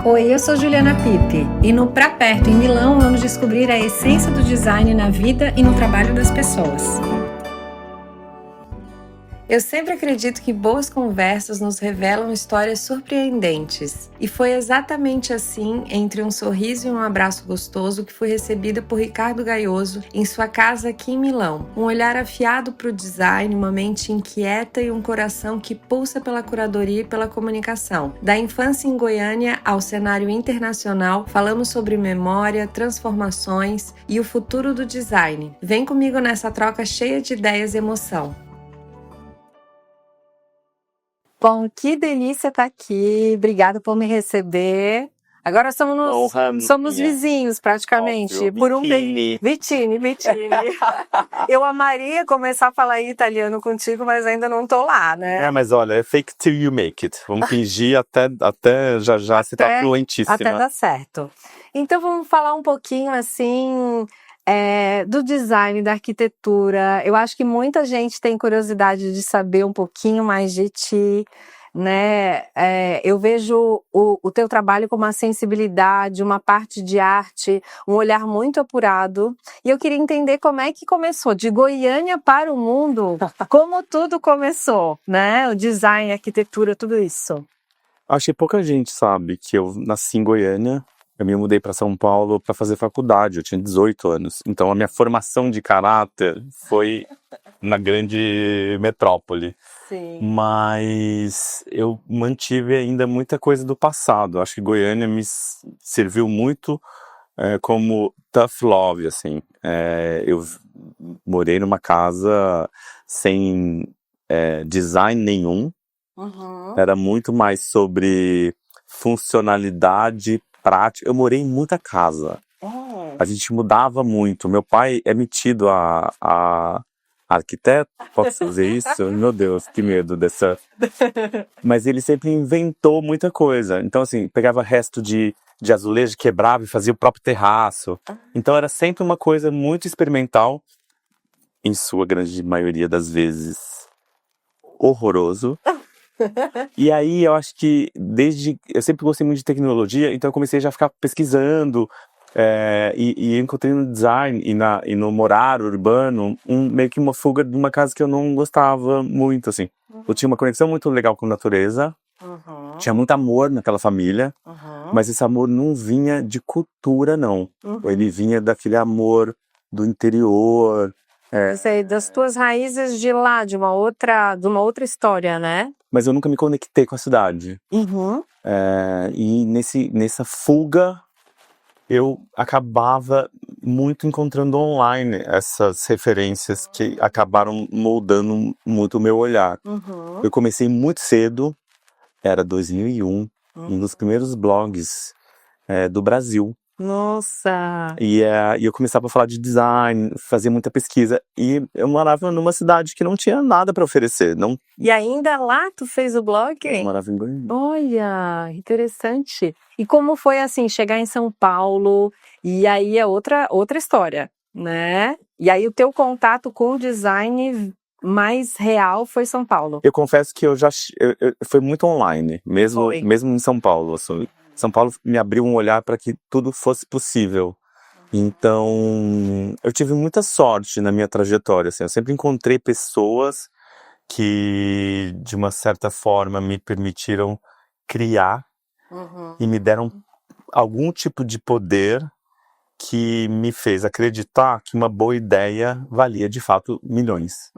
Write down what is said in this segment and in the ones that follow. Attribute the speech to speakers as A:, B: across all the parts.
A: Oi, eu sou Juliana Pipe e no Pra Perto, em Milão, vamos descobrir a essência do design na vida e no trabalho das pessoas. Eu sempre acredito que boas conversas nos revelam histórias surpreendentes. E foi exatamente assim, entre um sorriso e um abraço gostoso, que fui recebida por Ricardo Gaioso em sua casa aqui em Milão. Um olhar afiado para o design, uma mente inquieta e um coração que pulsa pela curadoria e pela comunicação. Da infância em Goiânia ao cenário internacional, falamos sobre memória, transformações e o futuro do design. Vem comigo nessa troca cheia de ideias e emoção. Bom, que delícia estar aqui. Obrigada por me receber. Agora somos vizinhos, praticamente.
B: Óbvio.
A: Por um
B: Vitine.
A: Vitine. Eu amaria começar a falar italiano contigo, mas ainda não tô lá, né?
B: Mas olha, é fake till you make it. Vamos fingir até já você tá fluentíssima.
A: Até dar certo. Então vamos falar um pouquinho assim do design, da arquitetura. Eu acho que muita gente tem curiosidade de saber um pouquinho mais de ti, né? Eu vejo o teu trabalho com uma sensibilidade, uma parte de arte, um olhar muito apurado. E eu queria entender como é que começou, de Goiânia para o mundo, como tudo começou, né? O design, a arquitetura, tudo isso.
B: Acho que pouca gente sabe que eu nasci em Goiânia. Eu me mudei para São Paulo para fazer faculdade, eu tinha 18 anos. Então a minha formação de caráter foi na grande metrópole.
A: Sim.
B: Mas eu mantive ainda muita coisa do passado. Acho que Goiânia me serviu muito como tough love, assim. Eu morei numa casa sem design nenhum.
A: Uhum.
B: Era muito mais sobre funcionalidade prática. Eu morei em muita casa. A gente mudava muito. Meu pai é metido a arquiteto. Posso dizer isso? Meu Deus, que medo dessa. Mas ele sempre inventou muita coisa. Então, assim, pegava resto de azulejo, quebrava e fazia o próprio terraço. Então, era sempre uma coisa muito experimental. Em sua grande maioria das vezes, horroroso. E aí eu acho que eu sempre gostei muito de tecnologia, então eu comecei já a ficar pesquisando e encontrei no design e no morar urbano meio que uma fuga de uma casa que eu não gostava muito, assim. Eu tinha uma conexão muito legal com a natureza, tinha muito amor naquela família, mas esse amor não vinha de cultura, não. Ele vinha daquele amor do interior.
A: Eu sei, das tuas raízes de lá, de uma outra história, né?
B: Mas eu nunca me conectei com a cidade. E nessa fuga, eu acabava muito encontrando online essas referências que acabaram moldando muito o meu olhar. Eu comecei muito cedo, era 2001, um dos primeiros blogs do Brasil.
A: Nossa!
B: E eu começava a falar de design, fazia muita pesquisa. E eu morava numa cidade que não tinha nada para oferecer. Não...
A: E ainda lá tu fez o blog?
B: Eu morava em Goiânia.
A: Olha, interessante. E como foi assim, chegar em São Paulo, e aí é outra história, né? E aí o teu contato com o design mais real foi São Paulo.
B: Eu confesso que eu foi muito online, mesmo em São Paulo. Assim. São Paulo me abriu um olhar para que tudo fosse possível. Então, eu tive muita sorte na minha trajetória. Assim. Eu sempre encontrei pessoas que, de uma certa forma, me permitiram criar e me deram algum tipo de poder que me fez acreditar que uma boa ideia valia, de fato, milhões.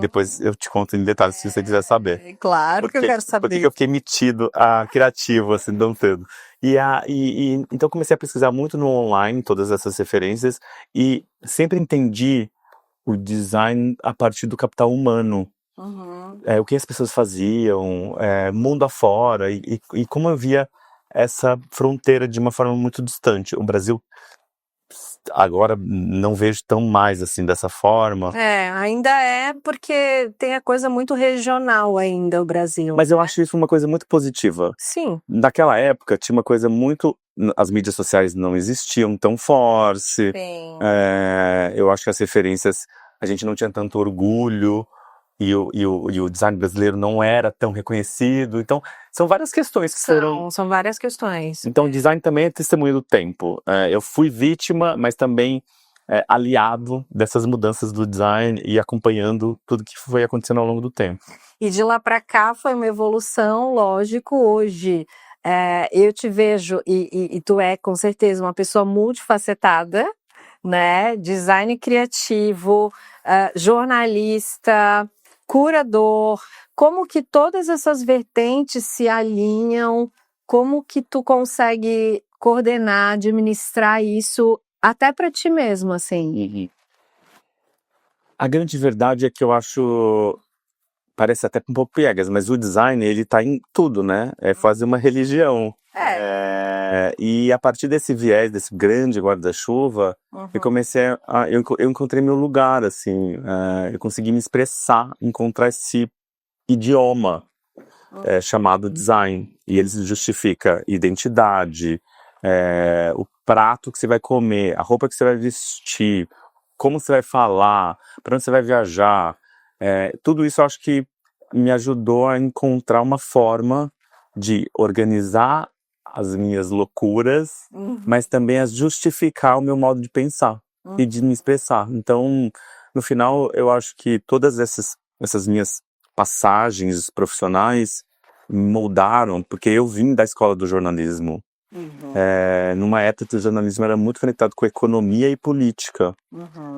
B: Depois eu te conto em detalhes se você quiser saber.
A: Claro que eu quero saber.
B: Por que eu fiquei metido a criativo, assim, tão cedo. Então eu comecei a pesquisar muito no online, todas essas referências, e sempre entendi o design a partir do capital humano. O que as pessoas faziam, mundo afora, e como eu via essa fronteira de uma forma muito distante. O Brasil, agora, não vejo tão mais assim, dessa forma.
A: Ainda porque tem a coisa muito regional ainda, o Brasil.
B: Mas eu acho isso uma coisa muito positiva.
A: Sim.
B: Naquela época, tinha uma coisa muito... As mídias sociais não existiam tão forte.
A: Sim.
B: Eu acho que as referências... A gente não tinha tanto orgulho e o design brasileiro não era tão reconhecido. Então, são várias questões que foram...
A: São várias questões.
B: Então, o design também é testemunho do tempo. Eu fui vítima, mas também aliado dessas mudanças do design e acompanhando tudo que foi acontecendo ao longo do tempo.
A: E de lá para cá foi uma evolução, lógico, hoje. Eu te vejo, e tu é com certeza uma pessoa multifacetada, né? Design criativo, jornalista, curador. Como que todas essas vertentes se alinham? Como que tu consegue coordenar, administrar isso até para ti mesmo, assim?
B: A grande verdade é que eu acho, parece até um pouco piegas, mas o design, ele tá em tudo, né? É quase uma religião. E a partir desse viés, desse grande guarda-chuva, eu encontrei meu lugar, assim, eu consegui me expressar, encontrar esse idioma chamado design. E ele justifica identidade, o prato que você vai comer, a roupa que você vai vestir, como você vai falar, para onde você vai viajar. Tudo isso eu acho que me ajudou a encontrar uma forma de organizar as minhas loucuras, mas também a justificar o meu modo de pensar e de me expressar. Então, no final, eu acho que todas essas minhas passagens profissionais me moldaram, porque eu vim da escola do jornalismo. Numa época que o jornalismo era muito conectado com economia e política.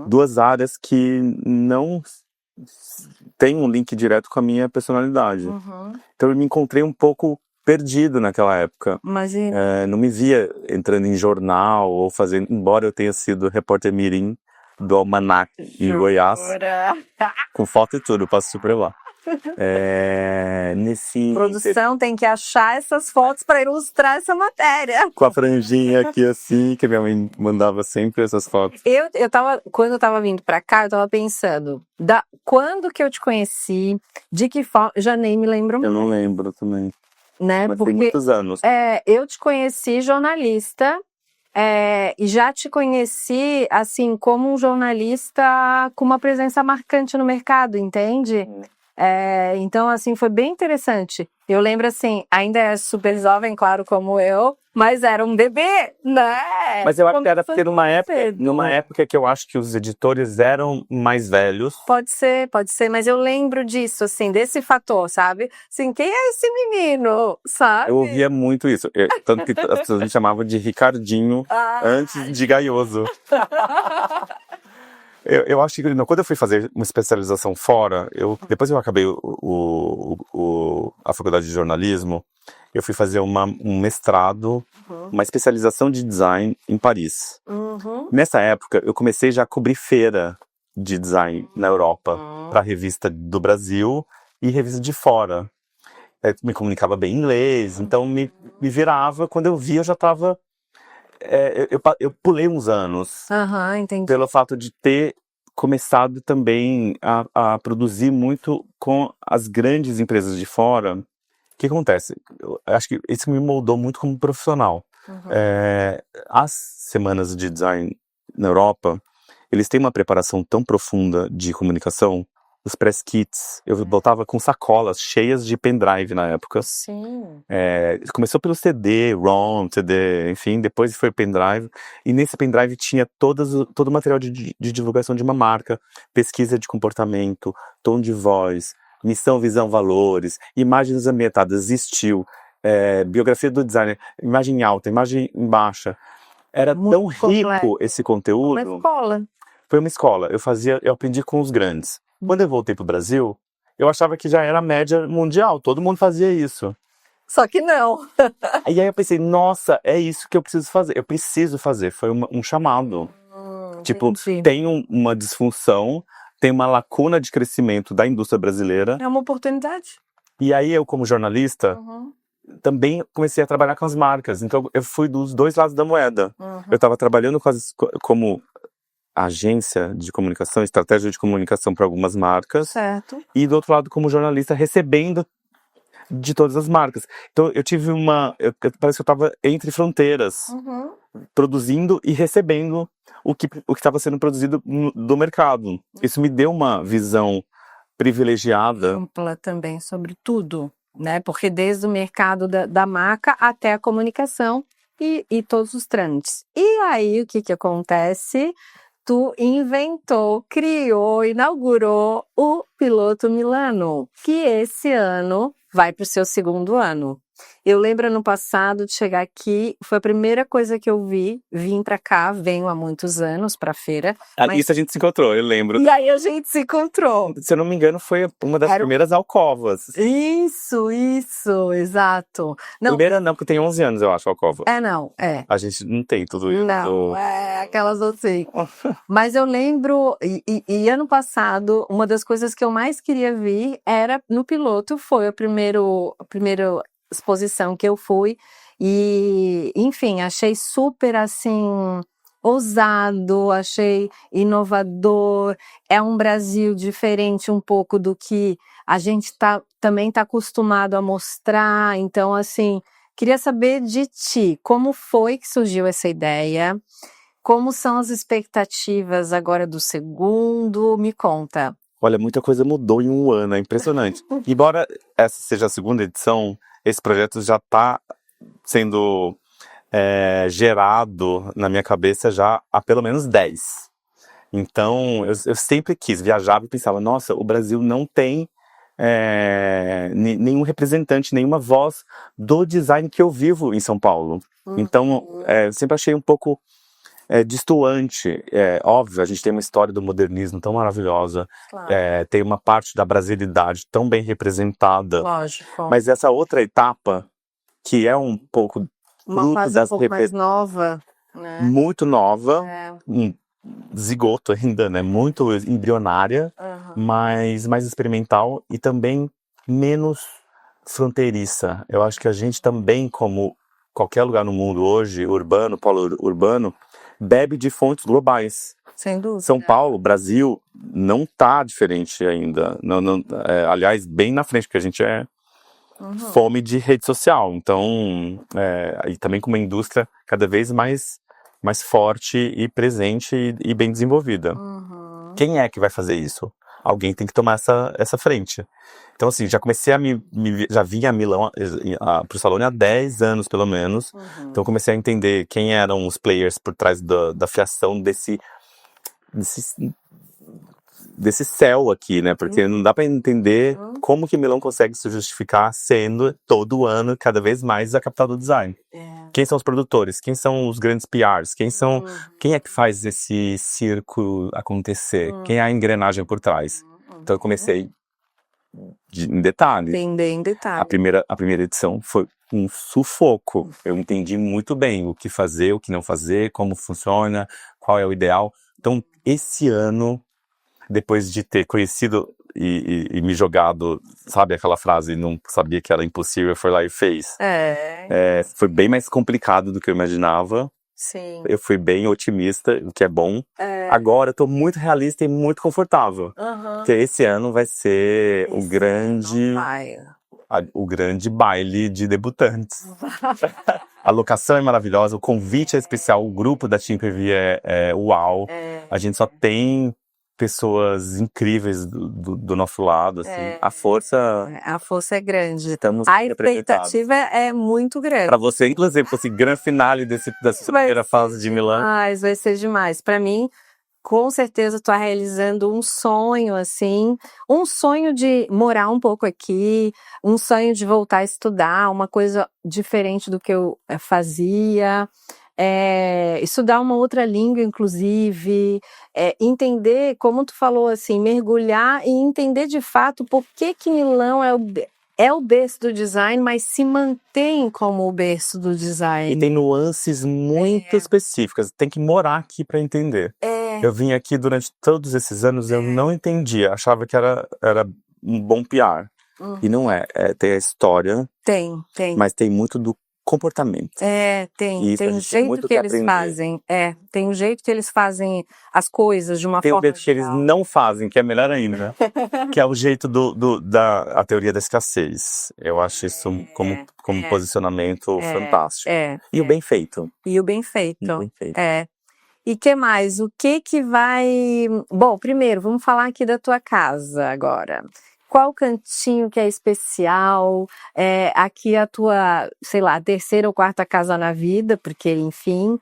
B: Duas áreas que não têm um link direto com a minha personalidade. Então eu me encontrei um pouco perdido naquela época. Não me via entrando em jornal ou fazendo, embora eu tenha sido repórter mirim do Almanac em Goiás, com foto e tudo, posso te provar.
A: Produção tem que achar essas fotos para ilustrar essa matéria.
B: Com a franjinha aqui assim, que minha mãe mandava sempre essas fotos.
A: Quando eu tava vindo para cá, eu tava pensando, quando que eu te conheci, de que forma, já nem me lembro mais.
B: Eu não lembro também.
A: Né?
B: Mas
A: porque
B: tem muitos anos.
A: Eu te conheci jornalista, e já te conheci assim como um jornalista com uma presença marcante no mercado, entende? Então assim foi bem interessante. Eu lembro assim, ainda é super jovem, claro, como eu, mas era um bebê, né?
B: Mas eu acho que era porque numa época que eu acho que os editores eram mais velhos.
A: Pode ser, mas eu lembro disso, assim, desse fator, sabe? Assim, quem é esse menino, sabe?
B: Eu ouvia muito isso, tanto que as pessoas me chamavam de Ricardinho antes de Gaioso. Eu acho que quando eu fui fazer uma especialização fora, depois eu acabei a faculdade de jornalismo, eu fui fazer um mestrado, uma especialização de design em Paris. Nessa época, eu comecei já a cobrir feira de design na Europa, para revista do Brasil e revista de fora. Eu me comunicava bem inglês, então me virava, quando eu via eu já estava... eu pulei uns anos,
A: entendi.
B: pelo fato de ter começado também a produzir muito com as grandes empresas de fora. O que acontece? Eu acho que isso me moldou muito como profissional. As semanas de design na Europa, eles têm uma preparação tão profunda de comunicação. Os press kits, eu voltava com sacolas cheias de pendrive na época.
A: Sim.
B: Começou pelo CD, ROM, CD, enfim, depois foi pendrive. E nesse pendrive tinha todo o material de divulgação de uma marca, pesquisa de comportamento, tom de voz, missão, visão, valores, imagens ambientadas, estilo, biografia do designer, imagem alta, imagem baixa. Era muito tão rico esse conteúdo.
A: Uma escola.
B: Foi uma escola. Eu aprendi com os grandes. Quando eu voltei pro Brasil, eu achava que já era a média mundial, todo mundo fazia isso.
A: Só que não.
B: E aí eu pensei, nossa, é isso que eu preciso fazer. Eu preciso fazer, foi um chamado. Tipo, tem uma disfunção, tem uma lacuna de crescimento da indústria brasileira.
A: É uma oportunidade.
B: E aí eu, como jornalista, também comecei a trabalhar com as marcas. Então eu fui dos dois lados da moeda. Eu estava trabalhando como agência de comunicação, estratégia de comunicação para algumas marcas.
A: Certo.
B: E do outro lado, como jornalista, recebendo de todas as marcas. Então eu tive parece que eu estava entre fronteiras, produzindo e recebendo o que estava sendo produzido do mercado. Isso me deu uma visão privilegiada.
A: Ampla também sobre tudo, né? Porque desde o mercado da marca até a comunicação e todos os trâmites. E aí, o que acontece? Tu inventou, criou, inaugurou o Piloto Milano, que esse ano vai para o seu 2º ano. Eu lembro ano passado de chegar aqui, foi a primeira coisa que eu vim pra cá, venho há muitos anos pra feira.
B: Isso a gente se encontrou, eu lembro.
A: E aí a gente se encontrou.
B: Se eu não me engano, foi uma das primeiras alcovas.
A: Isso, exato.
B: Primeira não, porque tem 11 anos, eu acho, a alcova.
A: A
B: gente não tem tudo isso.
A: Não, aquelas assim. Mas eu lembro, e ano passado, uma das coisas que eu mais queria vir era no Piloto, foi a primeira exposição que eu fui, e enfim, achei super assim, ousado, achei inovador, é um Brasil diferente um pouco do que a gente também tá acostumado a mostrar, então assim, queria saber de ti, como foi que surgiu essa ideia, como são as expectativas agora do 2º, me conta.
B: Olha, muita coisa mudou em um ano, é impressionante. Embora essa seja a 2ª edição, esse projeto já está sendo gerado na minha cabeça já há pelo menos 10. Então, eu sempre quis, viajava e pensava, nossa, o Brasil não tem nenhum representante, nenhuma voz do design que eu vivo em São Paulo. Então, eu sempre achei um pouco destoante. Óbvio, a gente tem uma história do modernismo tão maravilhosa,
A: Claro.
B: Tem uma parte da brasilidade tão bem representada.
A: Lógico.
B: Mas essa outra etapa, que é um pouco
A: uma fase um pouco mais nova, né?
B: Muito nova, zigoto ainda, né? Muito embrionária, mas mais experimental e também menos fronteiriça. Eu acho que a gente também, como qualquer lugar no mundo hoje, urbano, polo urbano, bebe de fontes globais.
A: Sem dúvida.
B: São Paulo, Brasil, não está diferente ainda. Aliás, bem na frente, porque a gente é fome de rede social. Então, e também com uma indústria cada vez mais forte e presente e bem desenvolvida. Quem é que vai fazer isso? Alguém tem que tomar essa frente. Então, assim, já comecei já vim a Milão, pro Salone há 10 anos, pelo menos. Então, comecei a entender quem eram os players por trás da fiação desse céu aqui, né? Porque não dá para entender como que Milão consegue se justificar sendo, todo ano, cada vez mais a capital do design. Quem são os produtores? Quem são os grandes PRs? Quem é que faz esse circo acontecer? Quem é a engrenagem por trás? Então eu comecei em detalhe.
A: Entender em detalhe.
B: A primeira edição foi um sufoco. Eu entendi muito bem o que fazer, o que não fazer, como funciona, qual é o ideal. Então, esse ano, depois de ter conhecido e me jogado, sabe aquela frase, não sabia que era impossível, foi lá e fez. Foi bem mais complicado do que eu imaginava.
A: Sim.
B: Eu fui bem otimista, o que é bom. Agora eu tô muito realista e muito confortável. Porque esse ano vai ser o grande baile de debutantes. A locação é maravilhosa, o convite é especial, o grupo da Team PV é uau. A gente só tem pessoas incríveis do nosso lado, assim. A força
A: é grande.
B: Estamos
A: a expectativa é muito grande.
B: Para você, inclusive, fosse grande finale dessa primeira fase de Milão.
A: Vai ser demais. Para mim, com certeza, tô realizando um sonho, assim, um sonho de morar um pouco aqui, um sonho de voltar a estudar, uma coisa diferente do que eu fazia. Estudar uma outra língua, inclusive, entender, como tu falou, assim, mergulhar e entender de fato por que Milão é o berço do design, mas se mantém como o berço do design.
B: E tem nuances muito específicas, tem que morar aqui para entender. Eu vim aqui durante todos esses anos, eu não entendia, achava que era um bom PR. E não é, tem a história,
A: tem.
B: Mas tem muito do comportamento.
A: Tem um jeito que eles fazem. Tem um jeito que eles fazem as coisas de uma forma.
B: Tem um jeito que eles não fazem, que é melhor ainda, né? Que é o jeito da teoria da escassez. Eu acho isso como posicionamento fantástico. E o bem feito.
A: E o bem feito. E que mais? O que que vai... Bom, primeiro, vamos falar aqui da tua casa agora. Qual cantinho que é especial? Aqui a tua, sei lá, terceira ou quarta casa na vida, porque, enfim,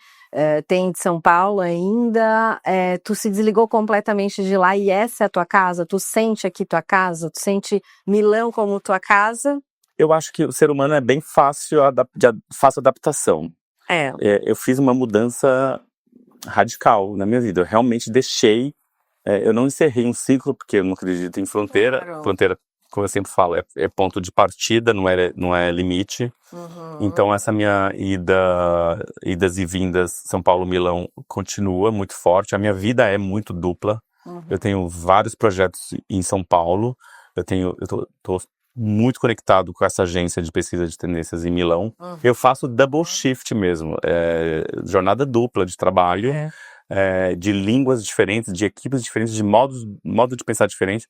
A: tem de São Paulo ainda. Tu se desligou completamente de lá e essa é a tua casa? Tu sente aqui tua casa? Tu sente Milão como tua casa?
B: Eu acho que o ser humano é bem fácil de fácil adaptação. Eu fiz uma mudança radical na minha vida. Eu realmente deixei, eu não encerrei um ciclo, porque eu não acredito em fronteira. Claro. Fronteira, como eu sempre falo, é ponto de partida, não é limite. Uhum. Então essa minha idas e vindas São Paulo-Milão continua muito forte. A minha vida é muito dupla. Uhum. Eu tenho vários projetos em São Paulo. Eu tô muito conectado com essa agência de pesquisa de tendências em Milão. Uhum. Eu faço double shift mesmo, jornada dupla de trabalho, de línguas diferentes, de equipes diferentes, de modo de pensar diferente.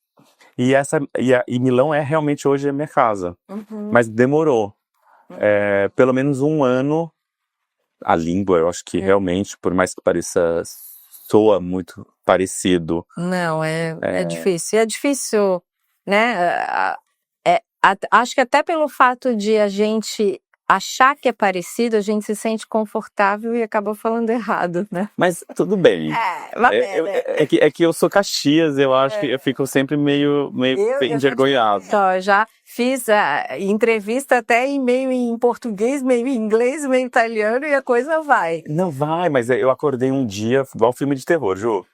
B: E Milão é realmente hoje a minha casa. Uhum. Mas demorou. Pelo menos um ano. A língua, eu acho que realmente, por mais que pareça, soa muito parecido.
A: Não, é difícil. É difícil, né? Acho que até pelo fato de a gente achar que é parecido, a gente se sente confortável e acaba falando errado, né?
B: Mas tudo bem. É que eu sou Caxias, eu acho que eu fico sempre meio envergonhado.
A: Eu já fiz a entrevista até meio em português, meio em inglês, meio em italiano e a coisa vai.
B: Não vai, mas eu acordei um dia, igual filme de terror, Ju.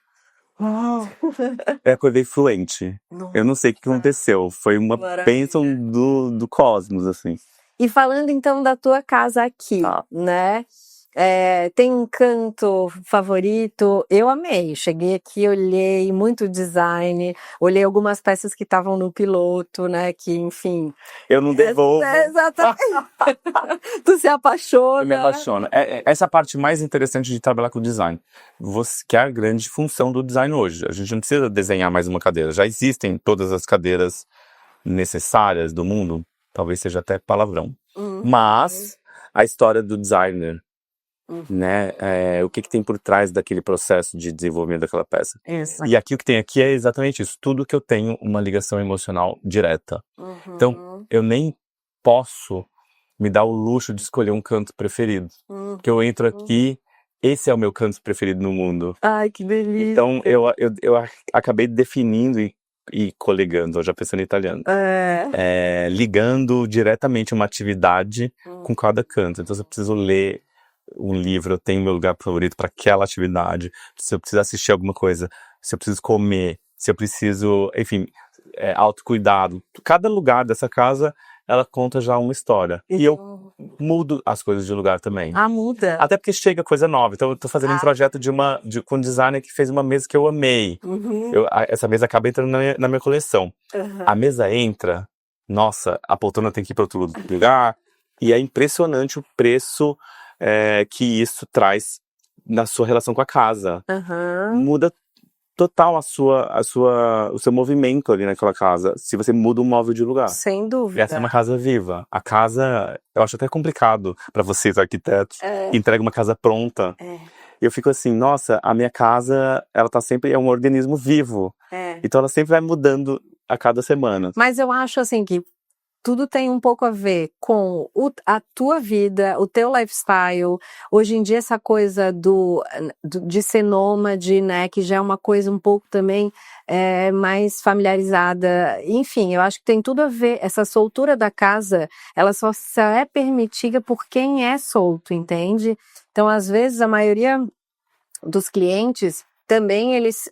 B: Eu acordei fluente. Nossa. Eu não sei o que aconteceu. Foi uma bênção do cosmos, assim.
A: E falando então da tua casa aqui, né? Tem um canto favorito? Eu amei. Cheguei aqui, olhei muito design, olhei algumas peças que estavam no piloto, né? Que, enfim...
B: Eu não devolvo.
A: Exatamente. Tu se apaixona.
B: Eu me apaixono. Essa é a parte mais interessante de trabalhar com design. Que é a grande função do design hoje. A gente não precisa desenhar mais uma cadeira. Já existem todas as cadeiras necessárias do mundo. Talvez seja até palavrão. Mas a história do designer, né? O que tem por trás daquele processo de desenvolvimento daquela peça. Isso. E aqui o que tem aqui é exatamente isso. Tudo que eu tenho uma ligação emocional direta. Então, eu nem posso me dar o luxo de escolher um canto preferido. Porque eu entro aqui, esse é o meu canto preferido no mundo.
A: Ai, que delícia.
B: Então, eu acabei definindo e coligando, eu já pensando em italiano. Ligando diretamente uma atividade com cada canto. Então, se eu preciso ler um livro, eu tenho meu lugar favorito para aquela atividade. Se eu preciso assistir alguma coisa, se eu preciso comer, se eu preciso, enfim, autocuidado. Cada lugar dessa casa, ela conta já uma história. E eu mudo as coisas de lugar também.
A: Muda?
B: Até porque chega coisa nova. Então eu tô fazendo um projeto com um designer que fez uma mesa que eu amei. Essa mesa acaba entrando na minha coleção. A mesa entra, nossa, a poltrona tem que ir para outro lugar. E é impressionante o preço que isso traz na sua relação com a casa. Muda total o seu movimento ali naquela casa, se você muda um móvel de lugar.
A: Sem dúvida.
B: Essa é uma casa viva. A casa, eu acho até complicado para vocês, arquitetos, que entregam uma casa pronta. Eu fico assim, nossa, a minha casa, ela tá sempre, é um organismo vivo. Então ela sempre vai mudando a cada semana.
A: Mas eu acho assim que tudo tem um pouco a ver com a tua vida, o teu lifestyle. Hoje em dia essa coisa de ser nômade, né, que já é uma coisa um pouco também mais familiarizada. Enfim, eu acho que tem tudo a ver. Essa soltura da casa, ela só é permitida por quem é solto, entende? Então, às vezes, a maioria dos clientes também eles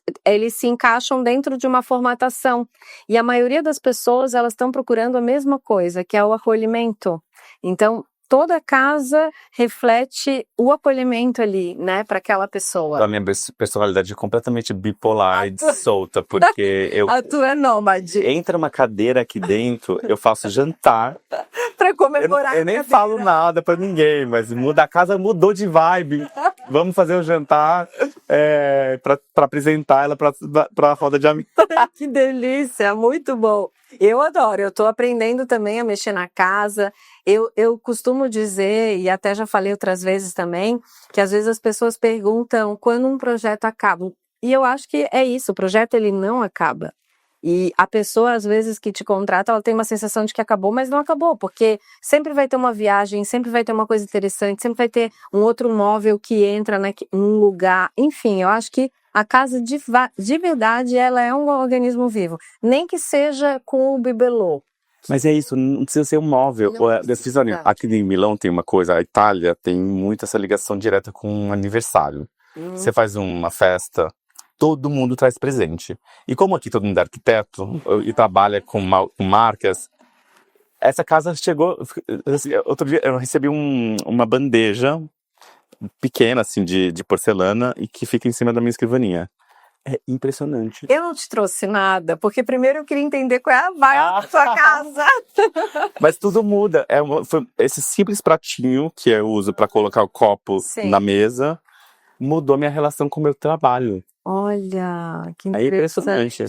A: se encaixam dentro de uma formatação. E a maioria das pessoas, elas estão procurando a mesma coisa, que é o acolhimento. Então, toda casa reflete o acolhimento ali, né, para aquela pessoa.
B: A minha personalidade é completamente bipolar e solta, porque
A: a tua é nômade.
B: Entra uma cadeira aqui dentro, eu faço jantar.
A: Pra comemorar
B: eu nem falo nada pra ninguém, mas a casa mudou de vibe. Vamos fazer o jantar. pra apresentar ela pra roda de amigos.
A: Que delícia, muito bom. Eu adoro, eu tô aprendendo também a mexer na casa. Eu costumo dizer, e até já falei outras vezes também, que às vezes as pessoas perguntam quando um projeto acaba. E eu acho que é isso, o projeto ele não acaba. E a pessoa, às vezes, que te contrata, ela tem uma sensação de que acabou, mas não acabou, porque sempre vai ter uma viagem, sempre vai ter uma coisa interessante, sempre vai ter um outro móvel que entra num lugar. Enfim, eu acho que a casa, de verdade, ela é um organismo vivo. Nem que seja com o bibelô.
B: Mas é isso, não precisa ser um móvel. Aqui em Milão tem uma coisa, a Itália tem muito essa ligação direta com um aniversário. Você faz uma festa, todo mundo traz presente. E como aqui todo mundo é arquiteto e trabalha com marcas, essa casa chegou... Assim, outro dia eu recebi uma bandeja pequena, assim, de porcelana, e que fica em cima da minha escrivaninha. É impressionante.
A: Eu não te trouxe nada, porque primeiro eu queria entender qual é a vibe da sua casa.
B: Mas tudo muda. Foi esse simples pratinho que eu uso para colocar o copo na mesa, mudou minha relação com o meu trabalho.
A: Olha, que
B: É impressionante.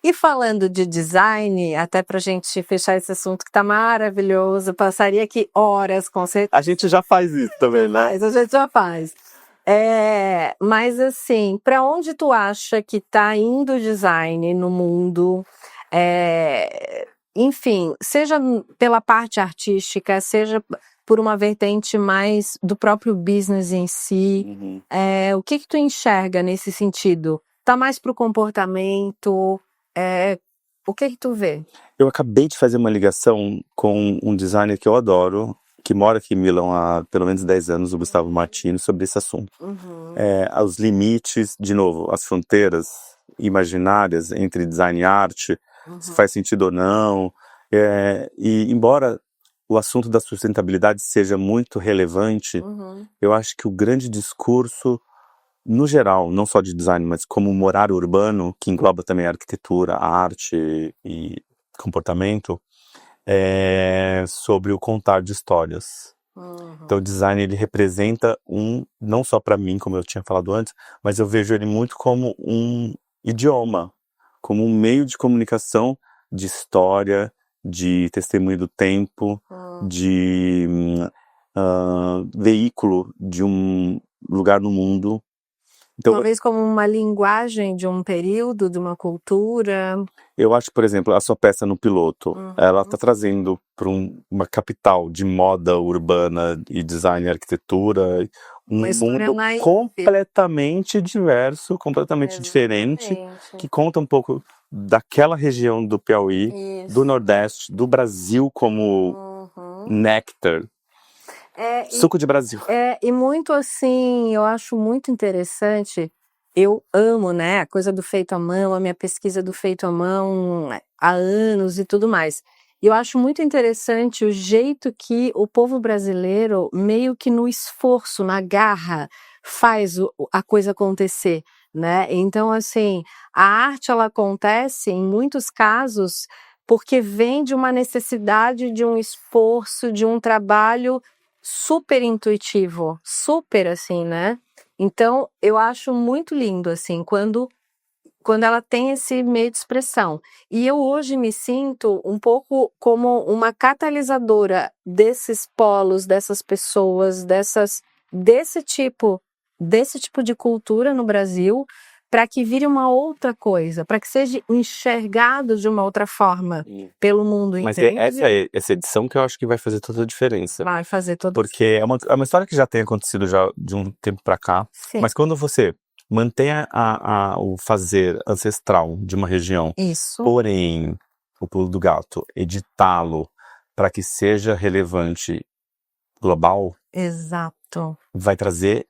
A: E falando de design, até pra gente fechar esse assunto que tá maravilhoso, passaria aqui horas com certeza.
B: A gente já faz isso também, né?
A: Mas a gente já faz. Mas assim, para onde tu acha que tá indo o design no mundo? Enfim, seja pela parte artística, seja por uma vertente mais do próprio business em si. O que tu enxerga nesse sentido? Tá mais pro comportamento? O que tu vê?
B: Eu acabei de fazer uma ligação com um designer que eu adoro, que mora aqui em Milão há pelo menos 10 anos, o Gustavo Martino, sobre esse assunto. Os limites, de novo, as fronteiras imaginárias entre design e arte, se faz sentido ou não. E embora o assunto da sustentabilidade seja muito relevante, eu acho que o grande discurso, no geral, não só de design, mas como morar urbano, que engloba também a arquitetura, a arte e comportamento, sobre o contar de histórias. Então o design ele representa não só para mim, como eu tinha falado antes, mas eu vejo ele muito como um idioma, como um meio de comunicação de história, de testemunho do tempo, de veículo de um lugar no mundo. Então,
A: talvez como uma linguagem de um período, de uma cultura.
B: Eu acho, por exemplo, a sua peça no Piloto, ela está trazendo para uma capital de moda urbana e design e arquitetura, um mundo completamente diverso, completamente diferente, que conta um pouco daquela região do Piauí, do Nordeste, do Brasil como néctar. Suco de Brasil.
A: E muito assim, eu acho muito interessante, eu amo, né, a coisa do feito à mão, a minha pesquisa do feito à mão há anos e tudo mais. E eu acho muito interessante o jeito que o povo brasileiro, meio que no esforço, na garra, faz a coisa acontecer, né? Então, assim, a arte, ela acontece, em muitos casos, porque vem de uma necessidade, de um esforço, de um trabalho super intuitivo, super assim, né? Então, eu acho muito lindo, assim, quando ela tem esse meio de expressão. E eu hoje me sinto um pouco como uma catalisadora desses polos, dessas pessoas, desse tipo de cultura no Brasil, para que vire uma outra coisa, para que seja enxergado de uma outra forma pelo mundo inteiro.
B: Mas essa edição que eu acho que vai fazer toda a diferença.
A: Vai fazer toda a diferença.
B: Porque é uma história que já tem acontecido já de um tempo para cá.
A: Sim.
B: Mas quando você mantém o fazer ancestral de uma região, porém, o pulo do gato, editá-lo para que seja relevante global, vai trazer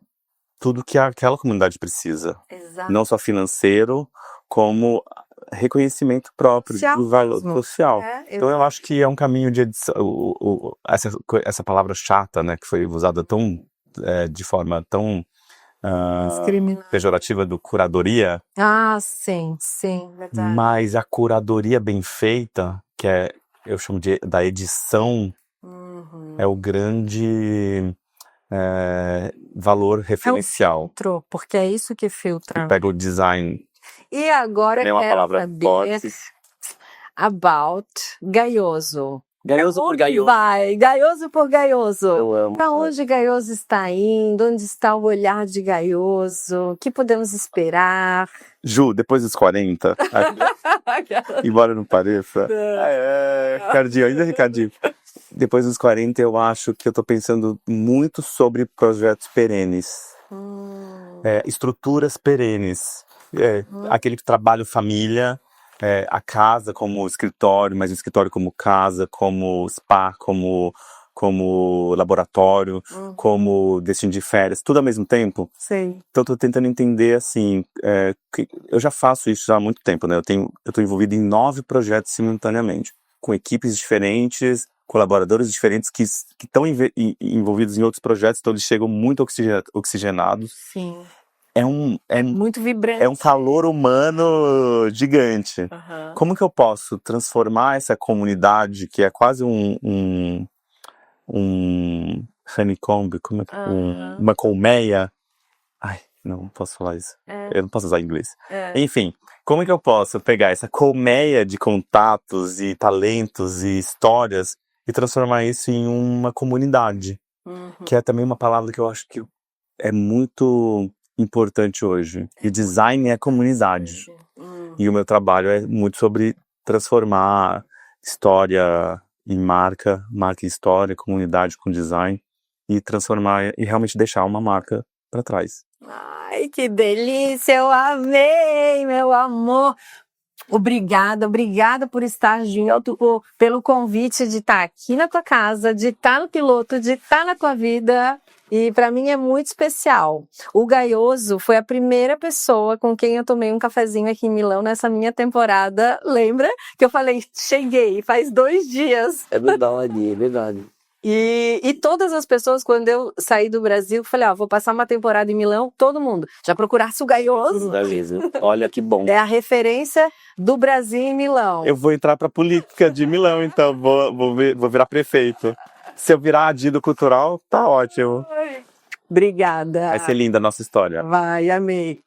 B: tudo que aquela comunidade precisa. Não só financeiro, como reconhecimento próprio do valor social. Então eu acho que é um caminho de edição. Essa palavra chata, né, que foi usada de forma tão pejorativa do curadoria.
A: Sim, verdade.
B: Mas a curadoria bem feita, que eu chamo da edição, é o grande valor referencial.
A: Filtro, porque é isso que filtra.
B: Pega o design.
A: E agora
B: Tem uma
A: quero
B: palavra
A: saber
B: forte.
A: about Gaioso.
C: Gaioso por
A: Onde
C: gaioso.
A: vai? Gaioso por Gaioso.
C: Eu amo.
A: Para onde Gaioso está indo? Onde está o olhar de Gaioso? O que podemos esperar?
B: Ju, depois dos 40, embora não pareça. Ricardinho, ainda Ricardinho. Depois dos 40, eu acho que eu tô pensando muito sobre projetos perenes. Estruturas perenes. Aquele trabalho família, a casa como escritório, mas o escritório como casa, como spa, como laboratório, como destino de férias, tudo ao mesmo tempo.
A: Sim.
B: Então, eu tô tentando entender, assim, eu já faço isso já há muito tempo, né? Eu tô envolvido em 9 projetos simultaneamente, com equipes diferentes, colaboradores diferentes que estão envolvidos em outros projetos, então eles chegam muito oxigenados.
A: Sim.
B: Muito
A: vibrante.
B: É um calor humano gigante. Como que eu posso transformar essa comunidade, que é quase um honeycomb, uma colmeia? Ai, não posso falar isso. Eu não posso usar inglês. Enfim, como que eu posso pegar essa colmeia de contatos e talentos e histórias e transformar isso em uma comunidade? Que é também uma palavra que eu acho que é muito importante hoje. E design é comunidade. E o meu trabalho é muito sobre transformar história em marca em história, comunidade com design, e transformar e realmente deixar uma marca para trás.
A: Ai, que delícia! Eu amei, meu amor! Obrigada por estar junto, pelo convite de estar aqui na tua casa, de estar no piloto, de estar na tua vida. E para mim é muito especial. O Gaioso foi a primeira pessoa com quem eu tomei um cafezinho aqui em Milão nessa minha temporada. Lembra? Que eu falei, cheguei, faz 2 dias.
C: É verdade, é verdade.
A: E todas as pessoas, quando eu saí do Brasil, falei, vou passar uma temporada em Milão, todo mundo já procurasse o Gaioso.
C: É mesmo. Olha que bom.
A: É a referência do Brasil em Milão.
B: Eu vou entrar pra política de Milão, então, vou virar prefeito. Se eu virar adido cultural, tá ótimo.
A: Obrigada.
B: Vai ser linda a nossa história.
A: Vai, amei.